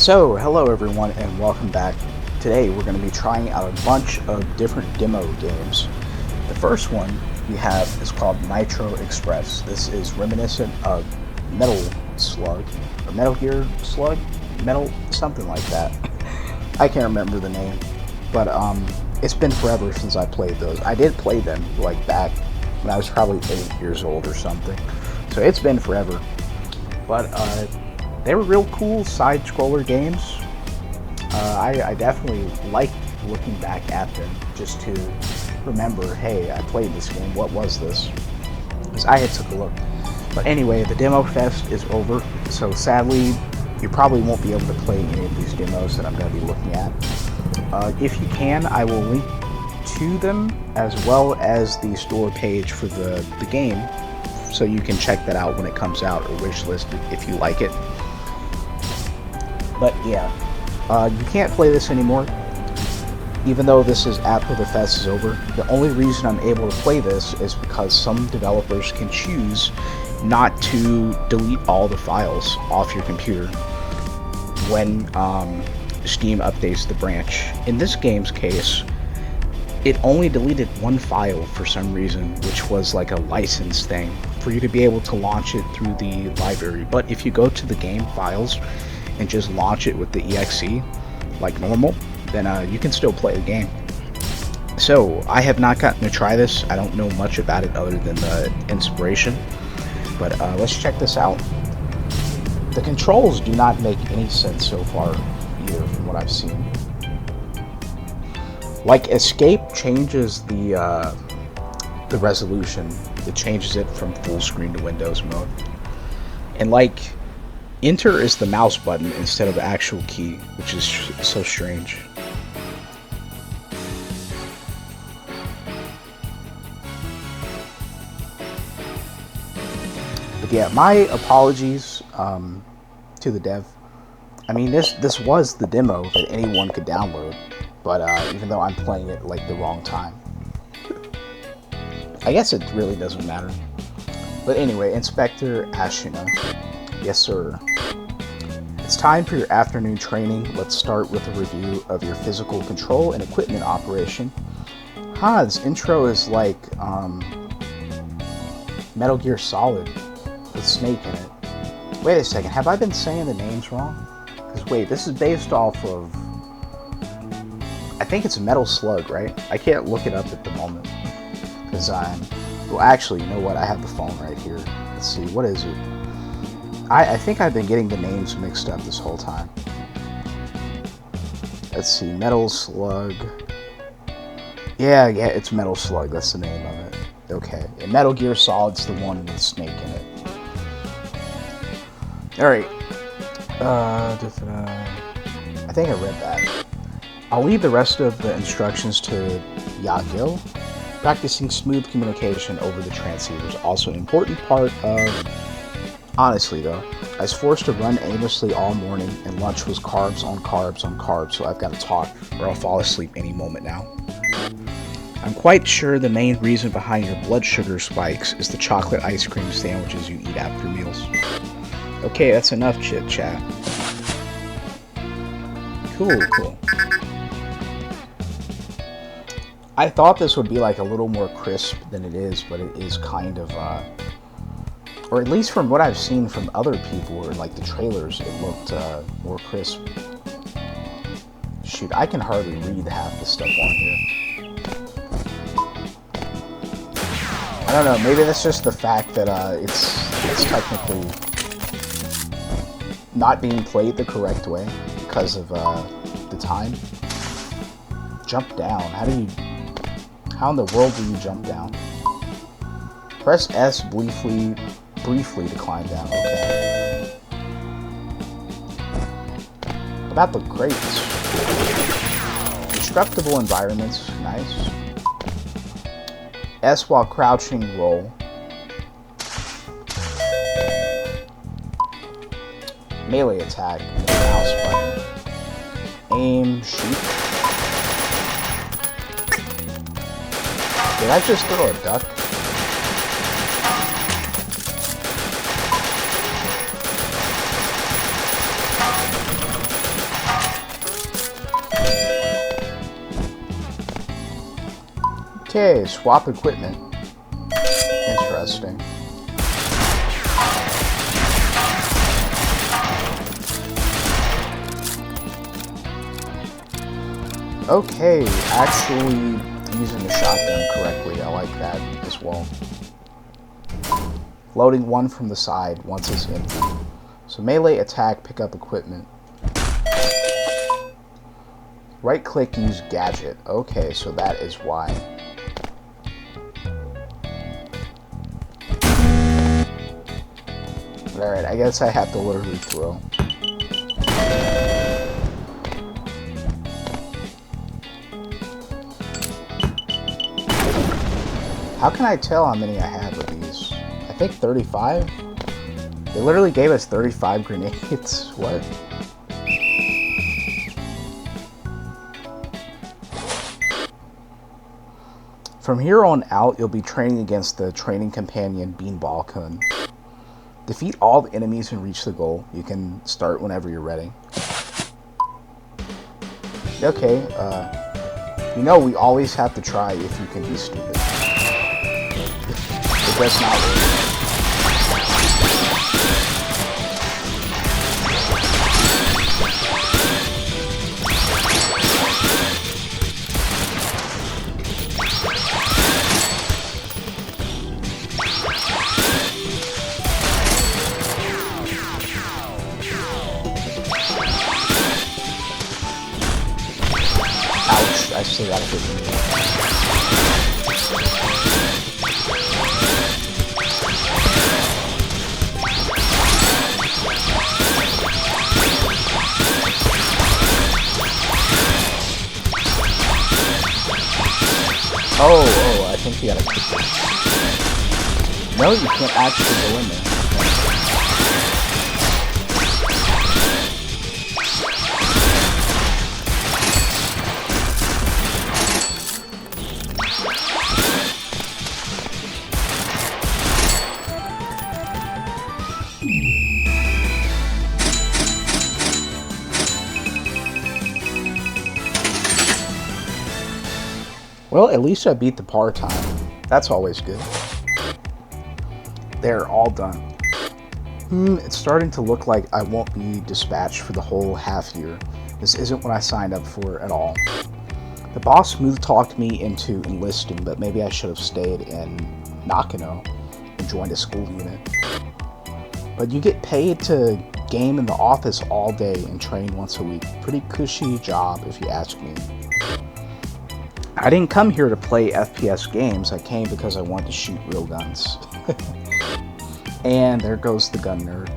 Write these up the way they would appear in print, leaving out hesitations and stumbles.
So, hello everyone and welcome back. Today we're going to be trying out a bunch of different demo games. The first one we have is called Nitro Express. This is reminiscent of Metal Slug, or Metal Gear Slug? Metal, something like that. I can't remember the name, but it's been forever since I played those. I did play them like back when I was probably 8 years old or something. So it's been forever. But they were real cool side-scroller games. I definitely liked looking back at them just to remember, hey, I played this game, what was this? Because I had took a look. But anyway, the demo fest is over, so sadly, you probably won't be able to play any of these demos that I'm going to be looking at. If you can, I will link to them as well as the store page for the game, so you can check that out when it comes out, or wishlist it if you like it. But yeah, you can't play this anymore, even though this is after the fest is over. The only reason I'm able to play this is because some developers can choose not to delete all the files off your computer when Steam updates the branch. In this game's case, it only deleted one file for some reason, which was like a license thing for you to be able to launch it through the library. But if you go to the game files and just launch it with the exe like normal, then you can still play the game. So I have not gotten to try this. I don't know much about it other than the inspiration, but let's check this out. The controls do not make any sense so far either from what I've seen. Like escape changes the resolution. It changes it from full screen to Windows mode, and like enter is the mouse button instead of the actual key, which is so strange. But yeah, my apologies to the dev. I mean, this was the demo that anyone could download, but even though I'm playing it like the wrong time, I guess it really doesn't matter. But anyway, Inspector Ashina. Yes, sir. It's time for your afternoon training. Let's start with a review of your physical control and equipment operation. This intro is like Metal Gear Solid with Snake in it. Wait a second, have I been saying the names wrong? Because wait, this is based off of, I think it's Metal Slug, right? I can't look it up at the moment because well, actually, you know what? I have the phone right here. Let's see, what is it? I think I've been getting the names mixed up this whole time. Let's see, Metal Slug. Yeah, it's Metal Slug. That's the name of it. Okay, and Metal Gear Solid's the one with Snake in it. All right. I think I read that. I'll leave the rest of the instructions to Yagil. Practicing smooth communication over the transceivers, also an important part of. Honestly though, I was forced to run aimlessly all morning, and lunch was carbs on carbs on carbs, so I've got to talk or I'll fall asleep any moment now. I'm quite sure the main reason behind your blood sugar spikes is the chocolate ice cream sandwiches you eat after meals. Okay, that's enough chit chat. Cool. I thought this would be like a little more crisp than it is, but it is kind of or at least from what I've seen from other people or like the trailers, it looked more crisp. Shoot, I can hardly read half the stuff on here. I don't know, maybe that's just the fact that it's technically not being played the correct way because of the time. Jump down. How in the world do you jump down? Press S briefly to climb down. Okay. About the crates. Destructible environments. Nice. S while crouching, roll. Melee attack. Mouse button. Aim, shoot. Did I just throw a duck? Okay, swap equipment. Interesting. Okay, actually using the shotgun correctly. I like that as well. Loading one from the side once it's empty. So melee attack, pick up equipment. Right click, use gadget. Okay, so that is why. Alright, I guess I have to literally throw. How can I tell how many I have of these? I think 35? They literally gave us 35 grenades. What? From here on out, you'll be training against the training companion Beanball Kun. Defeat all the enemies and reach the goal. You can start whenever you're ready. Okay, you know we always have to try if you can be stupid. It does not work. I still gotta hit me. Oh, I think you gotta kick it. No, you can't actually go in there. Well, at least I beat the par time. That's always good. They're all done. It's starting to look like I won't be dispatched for the whole half year. This isn't what I signed up for at all. The boss smooth talked me into enlisting, but maybe I should have stayed in Nakano and joined a school unit. But you get paid to game in the office all day and train once a week. Pretty cushy job if you ask me. I didn't come here to play FPS games, I came because I wanted to shoot real guns. And there goes the gun nerd.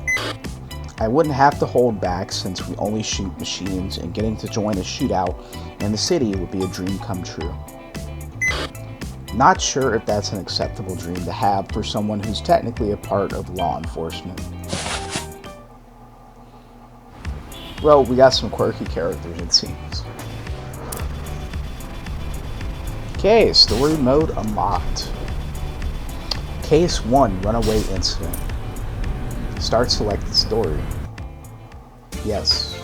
I wouldn't have to hold back since we only shoot machines, and getting to join a shootout in the city would be a dream come true. Not sure if that's an acceptable dream to have for someone who's technically a part of law enforcement. Well, we got some quirky characters it seems. Okay, story mode unlocked. Case 1, runaway incident. Start selected story. Yes.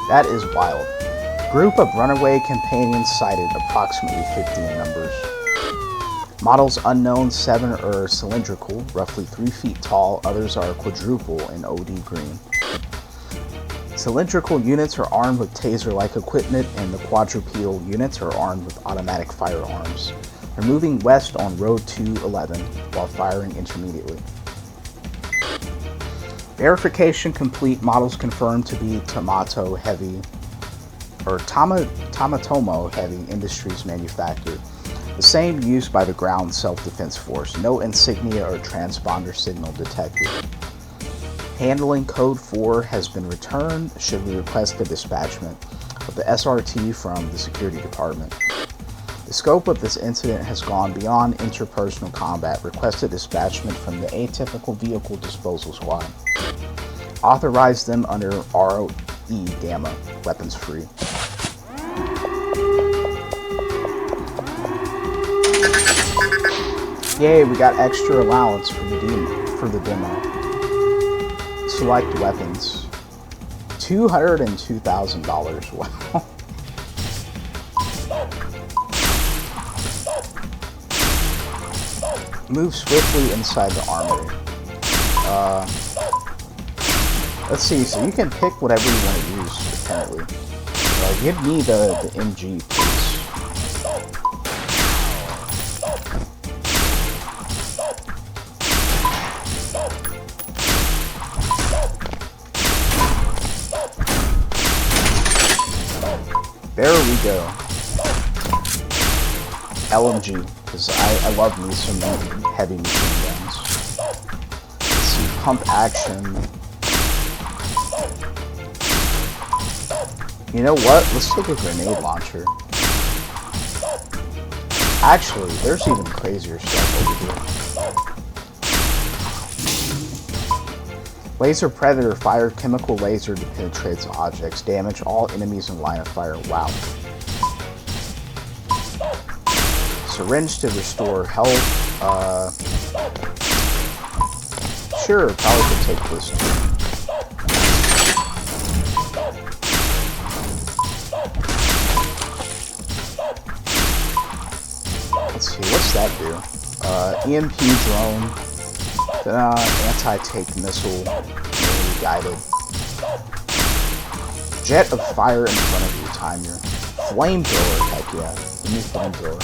That is wild. Group of runaway companions cited, approximately 50 in numbers. Models unknown, 7 are cylindrical, roughly 3 feet tall, others are quadruple in OD green. Cylindrical units are armed with taser-like equipment, and the quadrupedal units are armed with automatic firearms. They're moving west on Road 211 while firing intermediately. Verification complete. Models confirmed to be Tomatomo Heavy Industries manufactured. The same used by the Ground Self-Defense Force. No insignia or transponder signal detected. Handling code 4 has been returned. Should we request the dispatchment of the SRT from the security department? The scope of this incident has gone beyond interpersonal combat. Requested dispatchment from the Atypical Vehicle Disposal Squad. Authorize them under ROE Gamma, weapons free. Yay, we got extra allowance for the demo. Select weapons. $202,000. Wow. Move swiftly inside the armory. Let's see, so you can pick whatever you want to use, apparently. Give me the MG, please. There we go. LMG, because I love me some heavy machine guns. Let's see, pump action. You know what? Let's take a grenade launcher. Actually, there's even crazier stuff over here. Laser Predator, fire chemical laser that penetrates objects. Damage all enemies in line of fire. Wow. Syringe to restore health. Sure, probably could take this too. Let's see, what's that do? EMP drone, anti-tank missile, guided. Jet of fire in front of you, timer. Flamethrower, heck yeah. Give me flamethrower.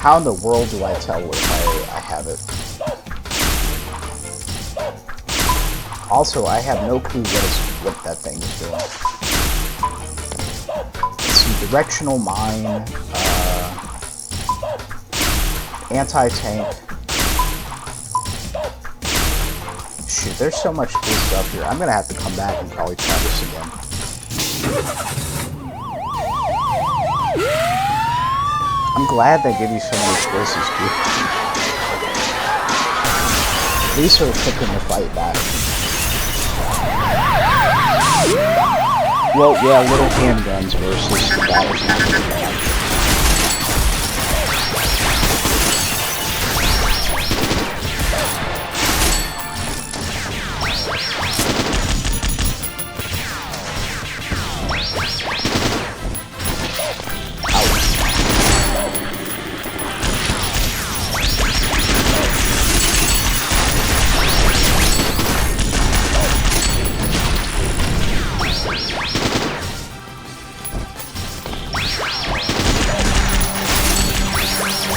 How in the world do I tell if I have it? Also, I have no clue what that thing is doing. Let's see, directional mine, anti-tank. Shoot, there's so much cool stuff here. I'm gonna have to come back and probably try this again. I'm glad they give you so many choices, dude. These are picking the fight back. Well, yeah, little handguns versus the battleship.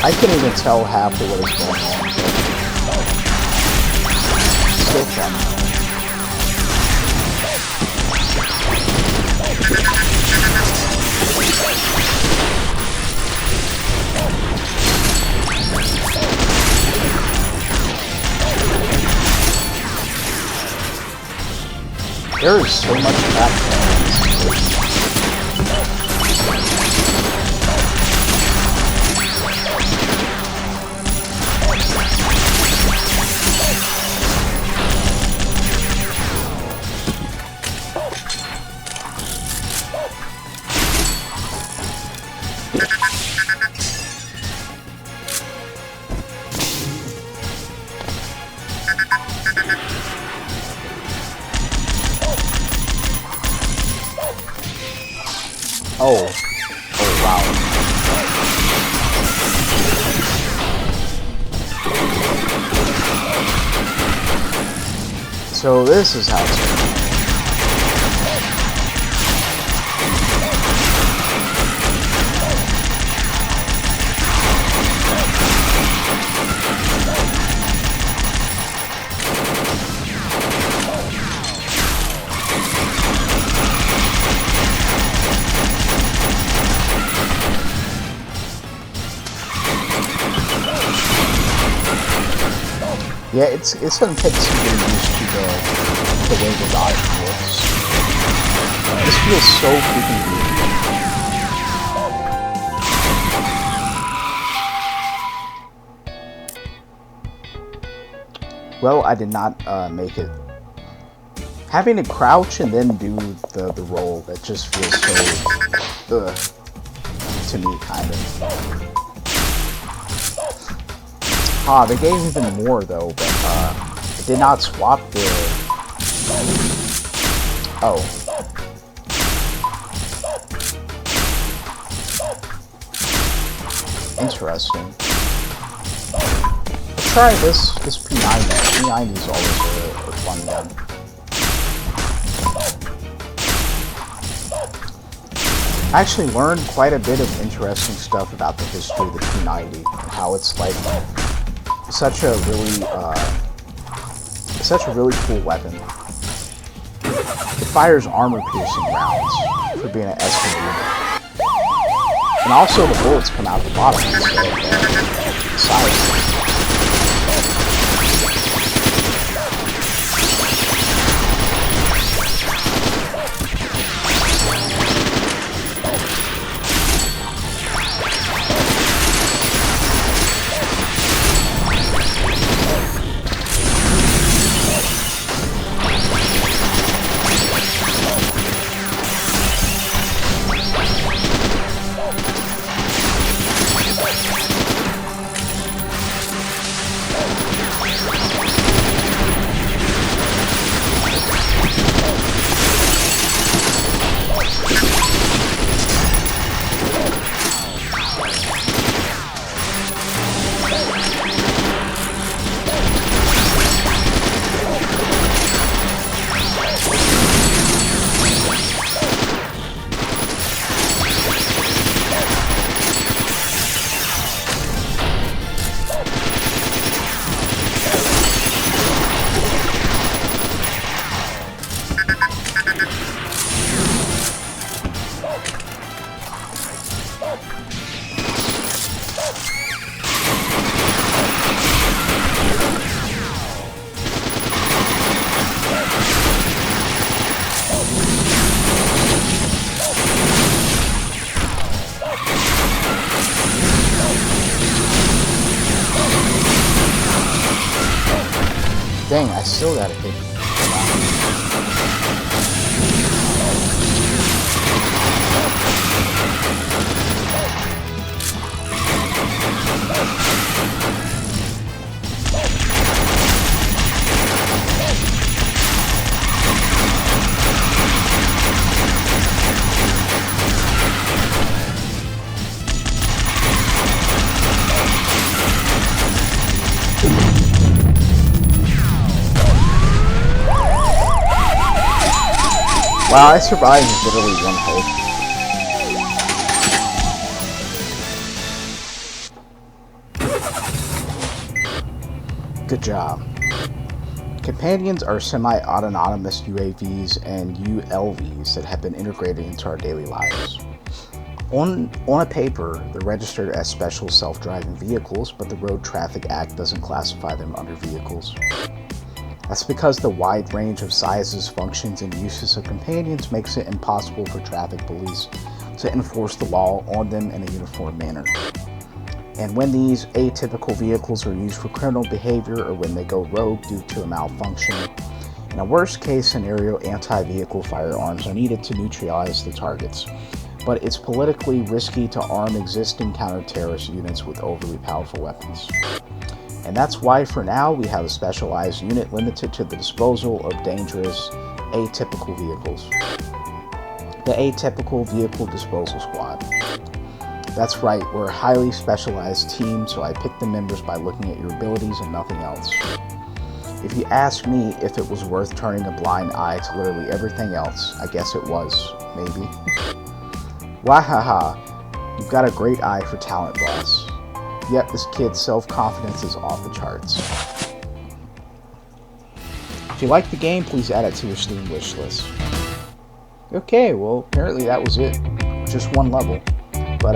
I can't even tell half of what is going on. Still fun. There is so much crap going on. Oh wow. So this is how it's going. Yeah, it's gonna take some getting used to the way the dodge works. This feels so freaking good. Well, I did not make it Having to crouch and then do the roll, that just feels so to me, kind of. They gave even more though, but it did not swap the... Oh. Interesting. Let's try this P90. P90 is always a fun gun. I actually learned quite a bit of interesting stuff about the history of the P90 and how it's like such a really cool weapon. It fires armor-piercing rounds for being an SMG. And also the bullets come out the bottom instead of the sides. Dang, I still gotta hit. Wow, I survived with literally one health. Good job. Companions are semi-autonomous UAVs and ULVs that have been integrated into our daily lives. On a paper, they're registered as special self-driving vehicles, but the Road Traffic Act doesn't classify them under vehicles. That's because the wide range of sizes, functions, and uses of companions makes it impossible for traffic police to enforce the law on them in a uniform manner. And when these atypical vehicles are used for criminal behavior or when they go rogue due to a malfunction, in a worst case scenario, anti-vehicle firearms are needed to neutralize the targets. But it's politically risky to arm existing counter-terrorist units with overly powerful weapons. And that's why for now we have a specialized unit limited to the disposal of dangerous atypical vehicles. The Atypical Vehicle Disposal Squad. That's right, we're a highly specialized team, so I picked the members by looking at your abilities and nothing else. If you ask me if it was worth turning a blind eye to literally everything else, I guess it was, maybe. Wahaha, you've got a great eye for talent, boss. Yep, this kid's self-confidence is off the charts. If you like the game, please add it to your Steam wishlist. Okay, well, apparently that was it. Just one level. But,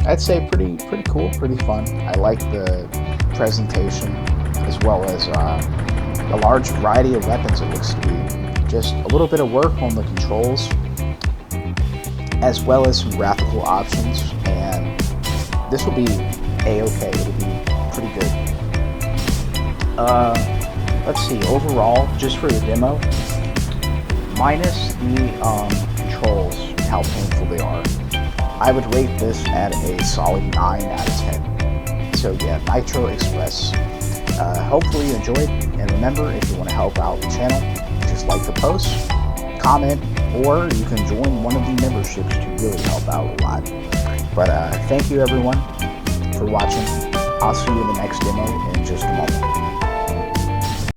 I'd say pretty cool, pretty fun. I like the presentation, as well as a large variety of weapons it looks to be. Just a little bit of work on the controls, as well as some graphical options, and this will be a-okay. It'll be pretty good. Let's see, overall, just for the demo, minus the controls and how painful they are, I would rate this at a solid 9 out of 10. So yeah, Nitro Express. Hopefully you enjoyed, and remember, if you want to help out the channel, just like the post, comment, or you can join one of the memberships to really help out a lot. But thank you everyone for watching. I'll see you in the next demo in just a moment.